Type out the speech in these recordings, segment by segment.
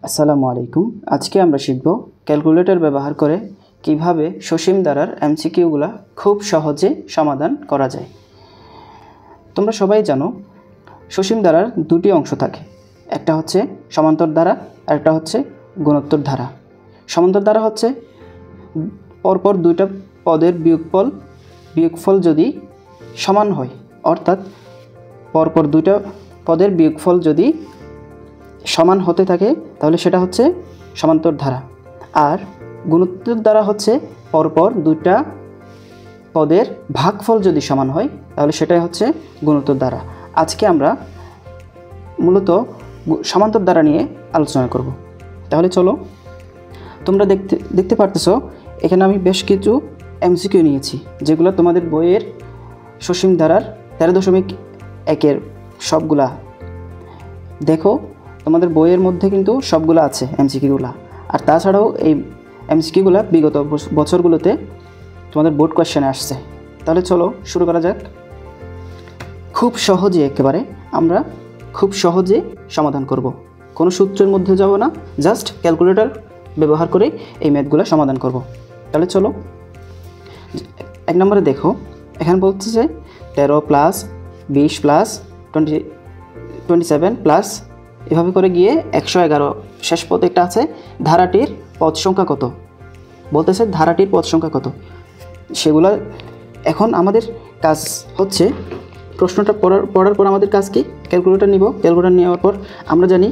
আসসালামু আলাইকুম। আজকে আমরা শিখব ক্যালকুলেটর ব্যবহার করে কিভাবে সসীম ধারার এমসিকিউগুলো খুব সহজে সমাধান করা যায়। তোমরা সবাই জানো সসীম ধারার দুটি অংশ থাকে, একটা হচ্ছে সমান্তর ধারা আর একটা হচ্ছে গুণোত্তর ধারা। সমান্তর ধারা হচ্ছে পরপর দুইটা পদের বিয়োগফল যদি সমান হয়, অর্থাৎ পরপর দুইটা পদের বিয়োগফল যদি সমান হতে থাকে তাহলে সেটা হচ্ছে সমান্তর ধারা। আর গুণোত্তর ধারা হচ্ছে পরপর দুইটা পদের ভাগফল যদি সমান হয় তাহলে সেটাই হচ্ছে গুণোত্তর ধারা। আজকে আমরা মূলত সমান্তর ধারা নিয়ে আলোচনা করব। তাহলে চলো, তোমরা দেখতে পারতেছো এখানে আমি বেশ কিছু এমসিকিউ নিয়েছি, যেগুলো তোমাদের বইয়ের সসীম ধারার 13.1 সবগুলা। দেখো, তোমাদের বইয়ের মধ্যে কিন্তু সবগুলো আছে এমসিকিউগুলো। আর তাছাড়াও এই এমসিকিউগুলো বিগত বছরগুলোতে তোমাদের বোর্ড কোয়েশ্চেনে আসছে। তাহলে চলো শুরু করা যাক। খুব সহজে, একেবারে আমরা খুব সহজে সমাধান করব, কোনো সূত্রের মধ্যে যাব না, জাস্ট ক্যালকুলেটর ব্যবহার করে এই ম্যাথগুলো সমাধান করব। তাহলে চলো, 1 নম্বরে দেখো, এখানে বলছে যে 13 প্লাস 20 প্লাস 27 প্লাস এভাবে করে গিয়ে 111 শেষ পদ একটা আছে। ধারাটির পদ সংখ্যা কত বলতেছে, ধারাটির পদ সংখ্যা কত সেগুলো। এখন আমাদের কাজ হচ্ছে প্রশ্নটা পড়ার পর আমাদের কাজ কি, ক্যালকুলেটর নিব। ক্যালকুলেটর নেওয়ার পর আমরা জানি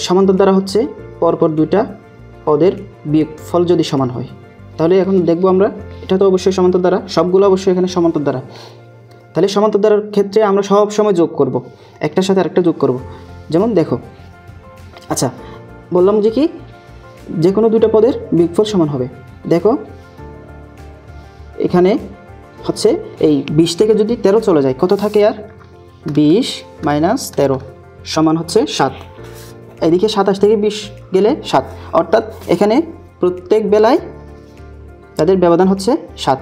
সমান্তর দ্বারা হচ্ছে পরপর দুইটা পদের বিয়োগফল যদি সমান হয়। তাহলে এখন দেখব আমরা, এটা তো অবশ্যই সমান্তর দ্বারা, সবগুলো অবশ্যই এখানে সমান্তর দ্বারা। তাহলে সমান্তর দ্বারার ক্ষেত্রে আমরা সব সময় যোগ করব, একটার সাথে আরেকটা যোগ করব। যেমন দেখো, আচ্ছা বললাম যে কি, যে কোনো দুইটা পদের বিয়োগফল সমান হবে। দেখো এখানে হচ্ছে এই 20 থেকে যদি 13 চলে যায়, কত থাকে? আর 20 মাইনাস 13 সমান হচ্ছে 7। এদিকে 27 থেকে 20 গেলে 7, অর্থাৎ এখানে প্রত্যেক বেলায় তাদের ব্যবধান হচ্ছে 7।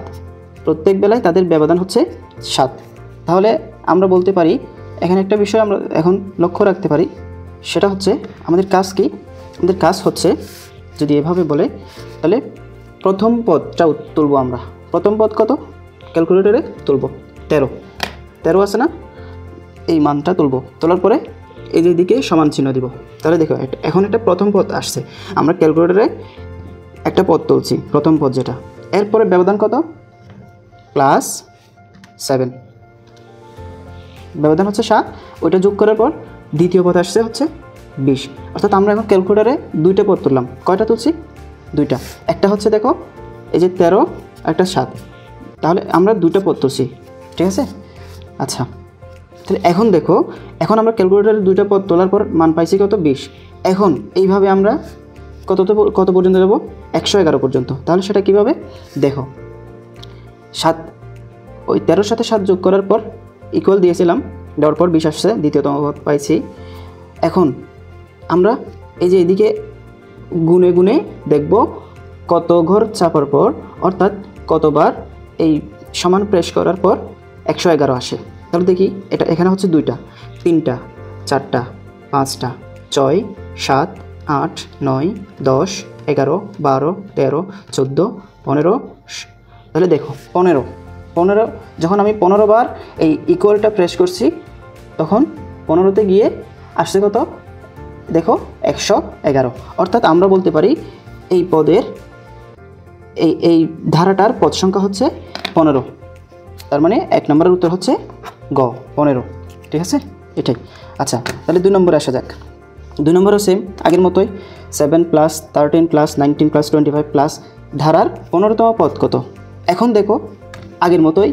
প্রত্যেক বেলায় তাদের ব্যবধান হচ্ছে 7। তাহলে আমরা বলতে পারি, এখানে একটা বিষয় আমরা এখন লক্ষ্য রাখতে পারি, সেটা হচ্ছে আমাদের কাজ কি? আমাদের কাজ হচ্ছে, যদি এভাবে বলে তাহলে প্রথম পদটা তুলব আমরা। প্রথম পদ কত ক্যালকুলেটরে তুলব? 13 আছে না, এই মানটা তুলব। তোলার পরে এই যে দিকে সমান চিহ্ন দিব। তাহলে দেখো, এখন একটা প্রথম পদ আসছে, আমরা ক্যালকুলেটরে একটা পদ তুলছি, প্রথম পদ যেটা। এরপরে ব্যবধান কত? প্লাস 7, ব্যবধান হচ্ছে 7। ওইটা যোগ করার পর দ্বিতীয় পদ আসছে হচ্ছে 20। অর্থাৎ আমরা এখন ক্যালকুলেটরে দুইটা পদ তুললাম। কয়টা তুলছি? দুইটা। একটা হচ্ছে দেখো এই যে 13, একটা 7। তাহলে আমরা দুইটা পদ তুলছি, ঠিক আছে? আচ্ছা, তাহলে এখন দেখো, এখন আমরা ক্যালকুলেটরে দুইটা পদ তোলার পর মান পাইছি কত? 20। এখন এইভাবে আমরা কত পর্যন্ত যাব? 111 পর্যন্ত। তাহলে সেটা কীভাবে দেখো, 7 ওই 13-র সাথে 7 যোগ করার পর ইকুয়াল দিয়েছিলাম, দেওয়ার পর 20 আসছে, দ্বিতীয়তম পদ পাইছি। এখন আমরা এই যে এদিকে গুনে গুনে দেখব কত ঘর চাপার পর, অর্থাৎ কতবার এই সমান প্রেস করার পর 111 আসে। তাহলে দেখি, এটা এখানে হচ্ছে 2টা, 3টা, 4টা, 5টা, 6, 7, 8, 9, 10, 11, 12, 13, 14, 15। তাহলে দেখো 15 যখন আমি 15 বার এই ইকুয়ালটা প্রেস করছি, তখন 15তে গিয়ে আসছে কত? দেখো 111। অর্থাৎ আমরা বলতে পারি এই পদের এই ধারাটার পদ সংখ্যা হচ্ছে 15। তার মানে 1 নম্বরের উত্তর হচ্ছে গ, 15। ঠিক আছে, এটাই। আচ্ছা, তাহলে 2 নম্বরে আসা যাক। 2 নম্বরও সেম আগের মতোই, 7 প্লাস 13 প্লাস 19 প্লাস 25 প্লাস ধারার 15তম পদ কত? এখন দেখো আগের মতোই,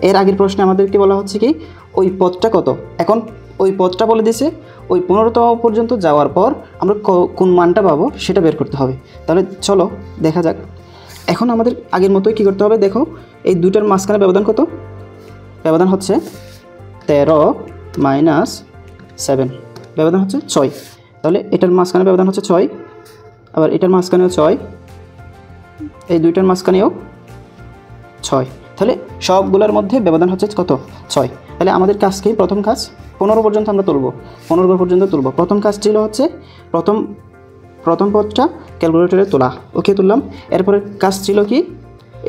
এর আগের প্রশ্নে আমাদেরকে বলা হচ্ছে কি, ওই পদটা কত। এখন ওই পদটা বলে দিয়েছে, ওই 15তম পর্যন্ত যাওয়ার পর আমরা কোন মানটা পাবো সেটা বের করতে হবে। তাহলে চলো দেখা যাক। এখন আমাদের আগের মতোই কী করতে হবে, দেখো এই দুইটার মাঝখানে ব্যবধান কত? ব্যবধান হচ্ছে 13 মাইনাস 7, ব্যবধান হচ্ছে 6। তাহলে এটার মাঝখানে ব্যবধান হচ্ছে 6, আবার এটার মাঝখানেও 6, এই দুইটার মাঝখানেও 6। তাহলে সবগুলোর মধ্যে ব্যবধান হচ্ছে কত? 6। তাহলে আমাদের কাজ কি? প্রথম কাজ 15 পর্যন্ত আমরা তুলব, 15 পর্যন্ত তুলব। প্রথম কাজ ছিল হচ্ছে প্রথম পদটা ক্যালকুলেটরে তোলা, ওকে তুললাম। এরপরে কাজ ছিল কি,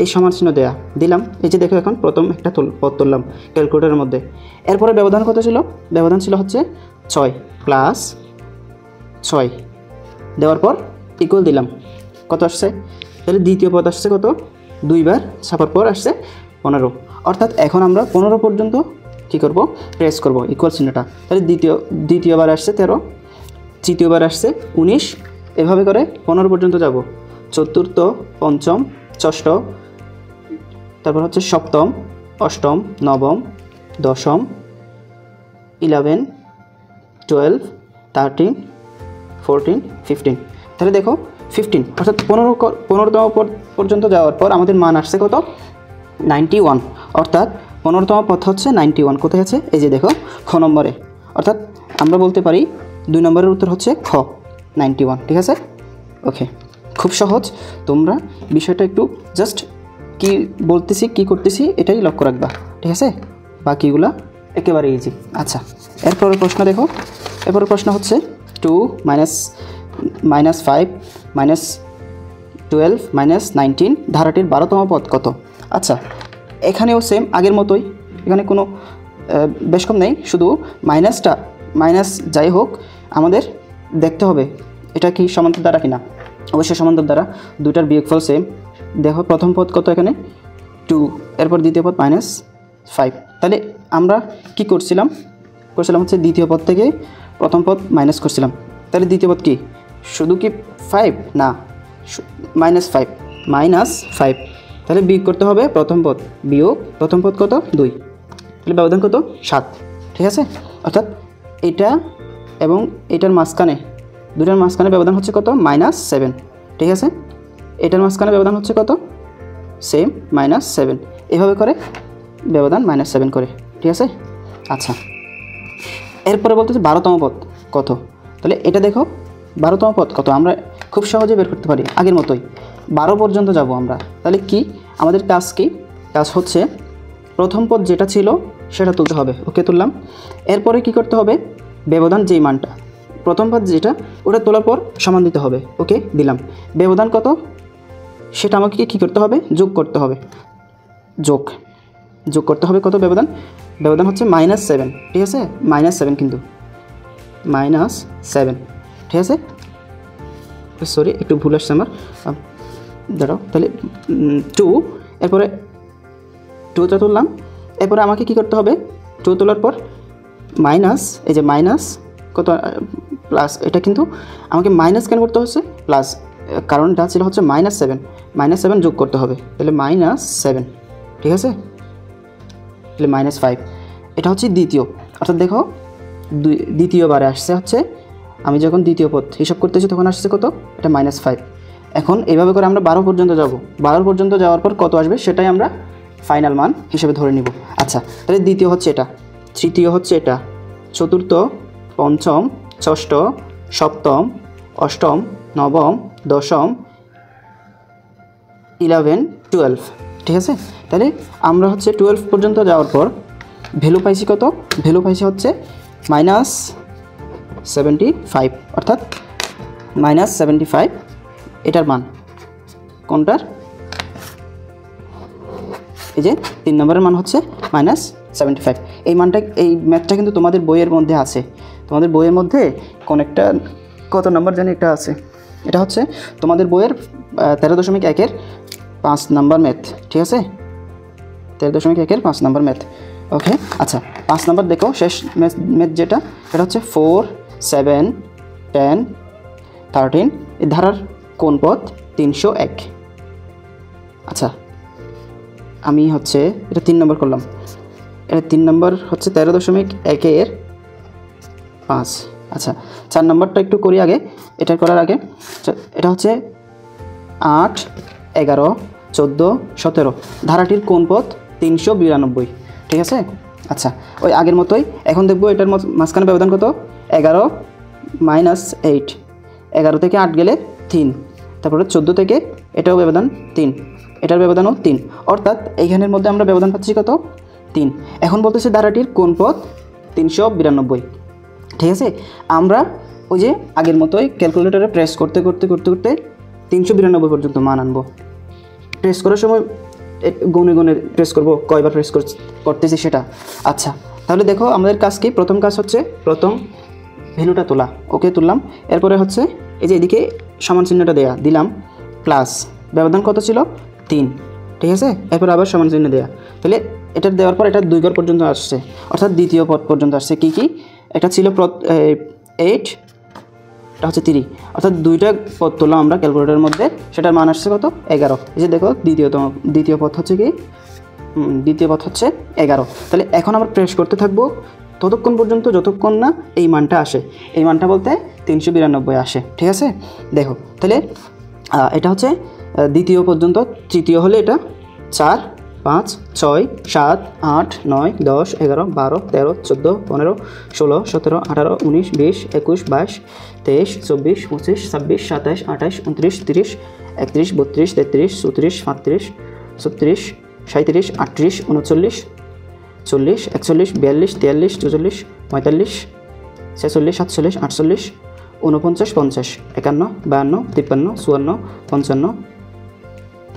এই সমান চিহ্ন দেয়া দিলাম। এই যে দেখো এখন প্রথম একটা পদ তুললাম ক্যালকুলেটরের মধ্যে। এরপরে ব্যবধান কত ছিল, ব্যবধান ছিল হচ্ছে 6 প্লাস 6 দেওয়ার পর ইকুয়াল দিলাম, কত আসছে, তাহলে দ্বিতীয় পদ আসছে কত, 2 বার ছাপার পর আসছে 15। অর্থাৎ এখন আমরা 15 পর্যন্ত কী করব, প্রেস করব ইকুয়াল চিহ্নটা। তাহলে দ্বিতীয়বার আসছে 13, তৃতীয়বার আসছে 19, এভাবে করে 15 পর্যন্ত যাব। চতুর্থ, পঞ্চম, ষষ্ঠ, তারপর হচ্ছে সপ্তম, অষ্টম, নবম, দশম, 11, 12, 13, 14, 15। তাহলে দেখো 15 অর্থাৎ 15তম পর্যন্ত যাওয়ার পর আমাদের মান আসছে কত, 91। অর্থাৎ 15তম পথ হচ্ছে 91। কোথায় আছে, এই যে দেখো খ নম্বরে। অর্থাৎ আমরা বলতে পারি 2 নম্বরের উত্তর হচ্ছে খ, 91। ঠিক আছে, ওকে, খুব সহজ। তোমরা বিষয়টা একটু জাস্ট কি বলতেছি কি করতেছি এটাই লক্ষ্য রাখবা, ঠিক আছে, বাকিগুলা একেবারে ইজি। আচ্ছা, এরপরের প্রশ্ন দেখো। এরপরের প্রশ্ন হচ্ছে 2 - 5 - 12 - 19 ধারাটির 12তম পদ কত। আচ্ছা, এখানেও সেম আগের মতোই, এখানে কোনো বেশ কম নেই, শুধু মাইনাস যাই হোক আমাদের দেখতে হবে এটা কি সমান্তর দ্বারা কিনা। অবশ্যই সমান্তর দ্বারা, দুটার বিয়োগফল সেম। দেখো প্রথম পদ কত, এখানে 2, এরপর দ্বিতীয় পদ -5। তাহলে আমরা কি করছিলাম হচ্ছে দ্বিতীয় পদ থেকে প্রথম পদ মাইনাস করছিলাম। তাহলে দ্বিতীয় পদ কি, শুধু কি 5 না, -5 তাহলে বিয়োগ করতে হবে প্রথম পদ, বিয়োগ প্রথম পদ কত, 2, তাহলে ব্যবধান কত, 7। ঠিক আছে, অর্থাৎ এটা এবং এটার মাঝখানে, দুটার মাঝখানে ব্যবধান হচ্ছে কত, -7। ঠিক আছে, এটার মাঝখানে ব্যবধান হচ্ছে কত, সেম -7। এভাবে করে ব্যবধান -7 করে। ঠিক আছে, আচ্ছা, এরপরে বলতেছে 12তম পদ কত। তাহলে এটা দেখো 12তম পদ কত, আমরা খুব সহজে বের করতে পারি আগের মতোই, 12 পর্যন্ত যাব আমরা। তাহলে কি আমাদের কাজ, কি কাজ হচ্ছে, প্রথম পদ যেটা ছিল সেটা তুলতে হবে, ওকে তুললাম। এরপরে কি করতে হবে, ব্যবধান যেই মানটা প্রথম পদ যেটা ওটা তোলার পর সমান দিতে হবে, ওকে দিলাম। ব্যবধান কত সেটা আমাকে কী করতে হবে, যোগ করতে হবে, যোগ করতে হবে কত, ব্যবধান হচ্ছে -7। ঠিক আছে, -7 কিন্তু -7। ঠিক আছে, সরি একটু ভুল আসছে আমার, দাঁড়াও। তাহলে 2, এরপরে 2টা তুললাম। এরপরে আমাকে কি করতে হবে, 2 তোলার পর মাইনাস, এই যে মাইনাস কত প্লাস, এটা কিন্তু আমাকে মাইনাস কেন করতে হচ্ছে, প্লাস, কারণ এটা ছিল হচ্ছে -7 যোগ করতে হবে। তাহলে -7, ঠিক আছে, তাহলে -5। এটা হচ্ছে দ্বিতীয়, অর্থাৎ দেখো দ্বিতীয়বারে আসছে হচ্ছে, আমি যখন দ্বিতীয় পদ হিসাব করতেছি তখন আসছে কত, এটা -5। এখন এইভাবে করে আমরা 12 পর্যন্ত যাব। 12 পর্যন্ত যাওয়ার পর কত আসবে সেটাই আমরা ফাইনাল মান হিসেবে ধরে নিব। আচ্ছা, তাহলে দ্বিতীয় হচ্ছে এটা, তৃতীয় হচ্ছে এটা, চতুর্থ, পঞ্চম, ষষ্ঠ, সপ্তম, অষ্টম, নবম, দশম, 11, 12। ঠিক আছে, তাহলে আমরা হচ্ছে 12 পর্যন্ত যাওয়ার পর ভ্যালু পাইছি কত, ভ্যালু পাইছি হচ্ছে -75, অর্থাৎ -75 এটার মান, কোনটার, এই যে 3 নম্বরের মান হচ্ছে -75। এই মানটা, এই ম্যাথটা কিন্তু তোমাদের বইয়ের মধ্যে আছে, তোমাদের বইয়ের মধ্যে কোন একটা কত নম্বর জানি একটা আছে, এটা হচ্ছে তোমাদের বইয়ের 13.1-এর 5 নম্বর ম্যাথ। ঠিক আছে, 13.1-এর 5 নম্বর ম্যাথ, ওকে। আচ্ছা, 5 নম্বর দেখো, শেষ ম্যাথ যেটা, এটা হচ্ছে 4, 7, 10, 13 এই ধারার কোন পদ 301। আচ্ছা, আমি হচ্ছে এটা 3 নম্বর করলাম, এটা 3 নম্বর হচ্ছে 13.1-এর 5। আচ্ছা, 4 নম্বরটা একটু করি আগে, এটা করার আগে, এটা হচ্ছে 8, 11, 14, 17 ধারাটির কোন পদ 392। ঠিক আছে, আচ্ছা, ওই আগের মতোই এখন দেখবো এটার মাঝখানে ব্যবধান কত, 11 - 8, 11 থেকে 8 গেলে 3, তারপরে 14 থেকে এটাও ব্যবধান 3, এটার ব্যবধানও 3, অর্থাৎ এইখানের মধ্যে আমরা ব্যবধান পাচ্ছি কত, 3। এখন বলতেছে ধারাটির কোন পদ 392। ঠিক আছে, আমরা ওই যে আগের মতোই ক্যালকুলেটরে প্রেস করতে করতে করতে করতে 392 পর্যন্ত মান আনবো। প্রেস করার সময় গুনে গুনে প্রেস করব, কয়বার প্রেস করতেছি সেটা। আচ্ছা, তাহলে দেখো আমাদের কাজ কি, প্রথম কাজ হচ্ছে প্রথম ভ্যালুটা তোলা। ওকে, তুললাম। এরপরে হচ্ছে এই যে এদিকে সমান চিহ্নটা দিলাম, প্লাস ব্যবধান কত ছিল 3। ঠিক আছে, এরপর আবার সমান চিহ্ন দেওয়া। তাহলে এটা দেওয়ার পর এটা 2 ঘর পর্যন্ত আসছে, অর্থাৎ দ্বিতীয় পদ পর্যন্ত আসছে। কি কি, এটা ছিল 8, এটা হচ্ছে 3, অর্থাৎ 2টা পদ তুললাম আমরা ক্যালকুলেটরের মধ্যে, সেটার মান আসছে কত 11। এই যে দেখো দ্বিতীয় পদ হচ্ছে কি, দ্বিতীয় পদ হচ্ছে 11। তাহলে এখন আমরা প্রেস করতে থাকবো ততক্ষণ পর্যন্ত যতক্ষণ না এই মানটা আসে। এই মানটা বলতে 392 আসে। ঠিক আছে, দেখো তাহলে এটা হচ্ছে দ্বিতীয় পর্যন্ত। তৃতীয় হলে এটা 4, 5, 6, 7, 8, 9, 10, 11, 12, 13, 14, 15, 16, 17, 18, 19, 20, 21, 22, 23, 24, 25, 26, 27, 28, 29, 30, 31, 32, 33, 34, 35, 36, 37, 38, 39, 40, 41, 42, 43, 44, 45, 46, 47, 48, 49, 50, 51, 52, 53, 54, 55, 56,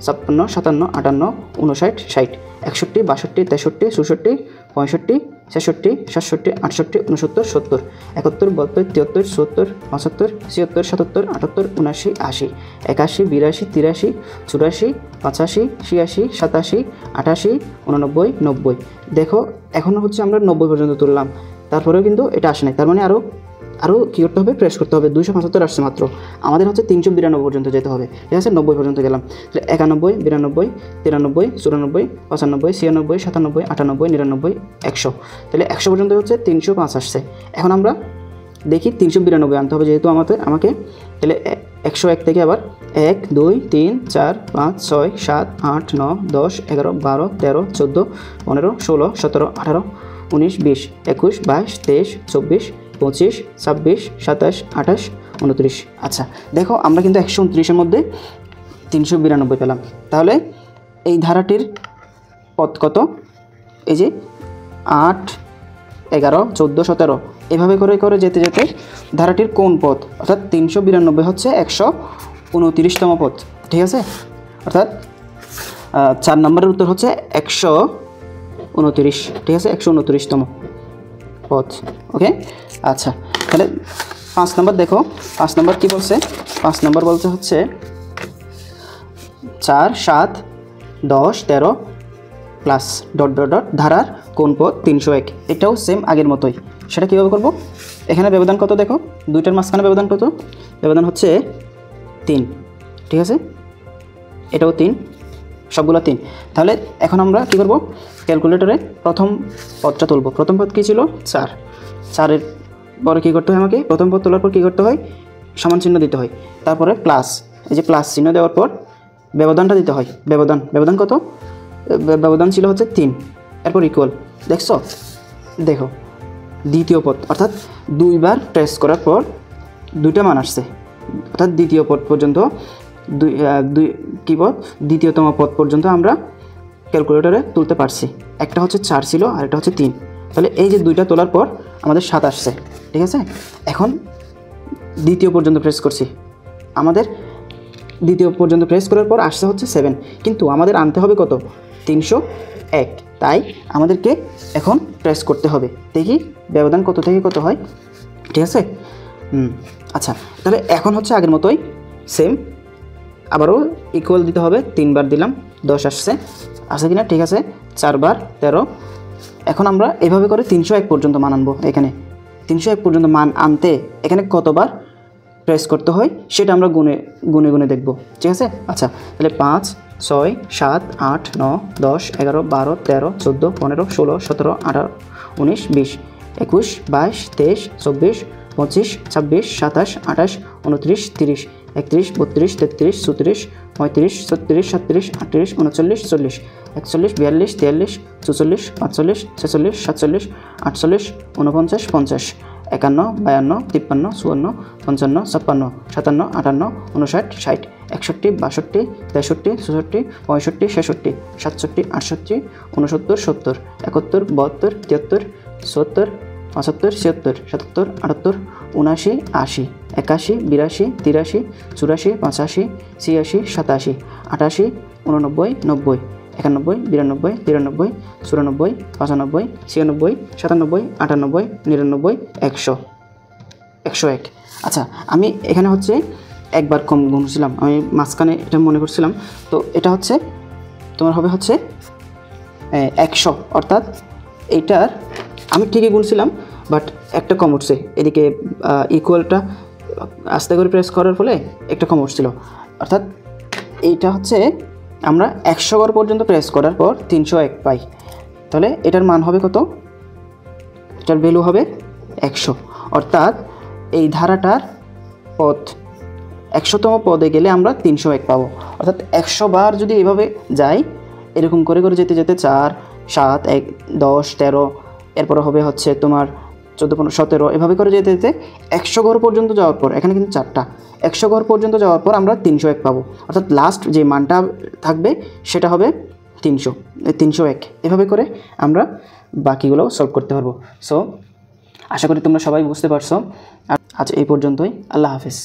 57, 58, 59, 60, 61, 62, 63, 64, 65, 66, 67, 68, 69, 70, 71, 72, 73, 74, 75, 76, 77, 78, 79, 80, 81, 82, 83, 84, 85, 86, 87, 88, 89, 90। দেখো এখন হচ্ছে আমরা 90 পর্যন্ত তুললাম, তারপরেও কিন্তু এটা আসে নাই। তার মানে আরও কী করতে হবে, প্রেস করতে হবে। 275 আসছে মাত্র, আমাদের হচ্ছে 392 পর্যন্ত যেতে হবে। ঠিক আছে, 90 পর্যন্ত গেলাম। তাহলে 91, 92, 93, 94, 95, 96, 97, 98, 99, 100। তাহলে 100 পর্যন্ত হচ্ছে 305 আসছে। এখন আমরা দেখি 392 আনতে হবে যেহেতু আমাকে। তাহলে 101 থেকে আবার 1, 2, 3, 4, 5, 6, 7, 8, 9, 10, 11, 12, 13, 14, 15, 16, 17, 18, 19, 20, 21, 22, 23, 24, 25, 26, 27, 28, 29। আচ্ছা, দেখো আমরা কিন্তু 129-এর মধ্যে 392 পেলাম। তাহলে এই ধারাটির পদ কত, এই যে 8, 11, 14, 17 এভাবে করে করে যেতে যেতে ধারাটির কোন পদ, অর্থাৎ 392 হচ্ছে 129তম পদ। ঠিক আছে, অর্থাৎ 4 নম্বরের উত্তর হচ্ছে 129। ঠিক আছে, 129তম পদ। ওকে, আচ্ছা তাহলে 5 নম্বর দেখো। 5 নম্বর কী বলছে, 5 নম্বর বলছে হচ্ছে 4, 7, 10, 13 প্লাস ডট ডট ডট ধারার কোন পদ 301। এটাও সেম আগের মতোই। সেটা কীভাবে করব, এখানে ব্যবধান কত দেখো, দুইটার মাঝখানে ব্যবধান কত, ব্যবধান হচ্ছে 3। ঠিক আছে, এটাও 3, সবগুলো 3। তাহলে এখন আমরা কী করব, ক্যালকুলেটরে প্রথম পদটা তুলব। প্রথম পদ কী ছিল 4, 4-এর পরে কী করতে হয় আমাকে, প্রথম পদ তোলার পর কী করতে হয়, সমান চিহ্ন দিতে হয়। তারপরে প্লাস, এই যে প্লাস চিহ্ন দেওয়ার পর ব্যবধানটা দিতে হয়। ব্যবধান কত, ব্যবধান ছিল হচ্ছে 3, এরপর ইকুয়াল। দেখছো, দেখো দ্বিতীয় পদ, অর্থাৎ 2বার প্রেস করার পর 2টা মান আসছে, অর্থাৎ দ্বিতীয় পদ পর্যন্ত দ্বিতীয়তম পদ পর্যন্ত আমরা ক্যালকুলেটরে তুলতে পারছি। একটা হচ্ছে 4 ছিল আর একটা হচ্ছে 3। তাহলে এই যে 2টা তোলার পর আমাদের 7 আসছে। ঠিক আছে, এখন দ্বিতীয় পর্যন্ত প্রেস করছি, আমাদের দ্বিতীয় পর্যন্ত প্রেস করার পর আসছে হচ্ছে 7, কিন্তু আমাদের আনতে হবে কত, 301। তাই আমাদেরকে এখন প্রেস করতে হবে, দেখি ব্যবধান কত থেকে কত হয়। ঠিক আছে, আচ্ছা তাহলে এখন হচ্ছে আগের মতোই সেম, আবারও ইকুয়াল দিতে হবে। 3বার দিলাম, 10 আসছে কিনা, ঠিক আছে। 4 বার 13। এখন আমরা এভাবে করে 301 পর্যন্ত মান আনবো। এখানে 301 পর্যন্ত মান আনতে এখানে কতবার প্রেস করতে হয় সেটা আমরা গুনে দেখব। ঠিক আছে, আচ্ছা তাহলে 5, 6, 7, 8, 9, 10, 11, 12, 13, 14, 15, 16, 17, 18, 19, 20, 21, 22, 23, 24, 25, 26, 27, 28, 29, 30, 31, 32, 33, 34, 35, 36, 37, 38, 39, 40, 41, 42, 43, 44, 45, 46, 47, 48, 49, 50, 51, 52, 53, 54, 55, 56, 57, 58, 59, 60, 61, 62, 63, 64, 65, 66, 67, 68, 69, 70, 71, 72, 73, 74, 75, 76, 77, 78, 79, 80, 81, 82, 83, 84, 85, 86, 87, 88, 89, 90, 91, 92, 93, 94, 95, 96, 97, 98, 99, 100, 101। আচ্ছা, আমি এখানে হচ্ছে একবার কম গুনছিলাম, আমি মাঝখানে এটা মনে করছিলাম। তো এটা হচ্ছে তোমার হবে হচ্ছে 100, অর্থাৎ এইটার আমি ঠিকই গুনছিলাম, বাট একটা কম উঠছে এদিকে, ইকুয়ালটা আস্তে করে প্রেস করার ফলে একটা কম উঠছিল। অর্থাৎ এইটা হচ্ছে আমরা 100 ঘর পর্যন্ত প্রেস করার পর 301 পাই। তাহলে এটার মান হবে কত? এটার ভ্যালু হবে 100। অর্থাৎ এই ধারাটার পদ 100তম পদে গেলে আমরা 301 পাবো। অর্থাৎ 100 বার যদি এভাবে যাই, এরকম করে করে যেতে যেতে 4, 7, 1, 10, 13, এরপরে হবে হচ্ছে তোমার 14, 15, 17, এভাবে করে যেতে যেতে 100 ঘর পর্যন্ত যাওয়ার পর, এখানে কিন্তু 4টা, 100 ঘর পর্যন্ত যাওয়ার পর আমরা 301 পাবো। অর্থাৎ লাস্ট যে মানটা থাকবে সেটা হবে 301। এভাবে করে আমরা বাকিগুলো সলভ করতে পারবো। সো আশা করি তোমরা সবাই বুঝতে পারছো। আজ এই পর্যন্তই। আল্লাহ হাফেজ।